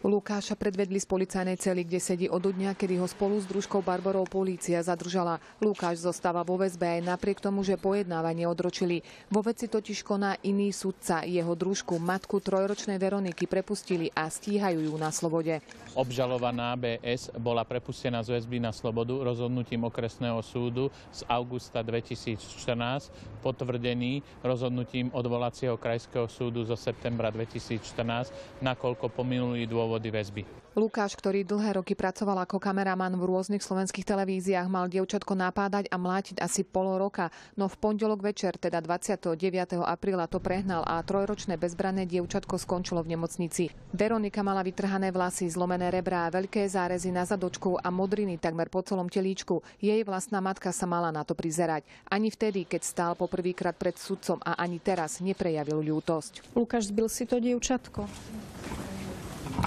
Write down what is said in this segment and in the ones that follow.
Lukáša predvedli z policajnej cely, kde sedí od dňa, kedy ho spolu s družkou Barborou polícia zadržala. Lukáš zostáva vo väzbe aj napriek tomu, že pojednávanie odročili. Vo veci totiž koná iný sudca. Jeho družku, matku trojročnej Veroniky, prepustili a stíhajú ju na slobode. Obžalovaná BS bola prepustená z väzby na slobodu rozhodnutím okresného súdu z augusta 2014, potvrdený rozhodnutím odvolacieho krajského súdu zo septembra 2014, nakoľko pominuli dôvody väzby. Lukáš, ktorý dlhé roky pracoval ako kameraman v rôznych slovenských televíziách, mal dievčatko napádať a mlátiť asi pol roka, no v pondelok večer, teda 29. apríla, to prehnal a trojročné bezbranné dievčatko skončilo v nemocnici. Veronika mala vytrhané vlasy, zlomené rebrá, veľké zárezy na zadočku a modriny takmer po celom telíčku. Jej vlastná matka sa mala na to prizerať. Ani vtedy, keď stál poprvýkrát pred sudcom, a ani teraz neprejavil ľútosť. Lukáš, zbil si to dievčatko.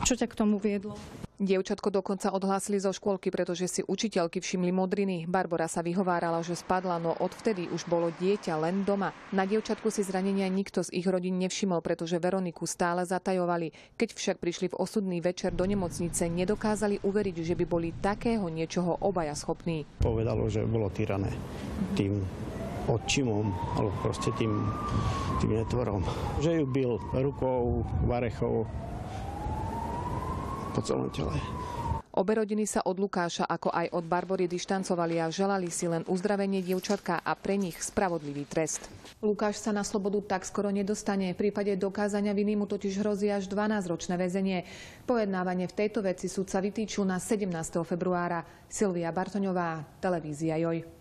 Čo ťa k tomu viedlo? Dievčatko dokonca odhlásili zo škôlky, pretože si učiteľky všimli modriny. Barbora sa vyhovárala, že spadla, no odvtedy už bolo dieťa len doma. Na dievčatku si zranenia nikto z ich rodín nevšimol, pretože Veroniku stále zatajovali. Keď však prišli v osudný večer do nemocnice, nedokázali uveriť, že by boli takého niečoho obaja schopní. Povedalo, že bolo týrané tým odčimom, alebo proste tým netvorom. Že ju bil rukou, varechou, po celom tele. Obe rodiny sa od Lukáša ako aj od Barbory dištancovali a želali si len uzdravenie dievčatka a pre nich spravodlivý trest. Lukáš sa na slobodu tak skoro nedostane. V prípade dokázania viny mu totiž hrozí až 12-ročné väzenie. Pojednávanie v tejto veci sudca vytýčil na 17. februára. Silvia Bartoňová, televízia JOJ.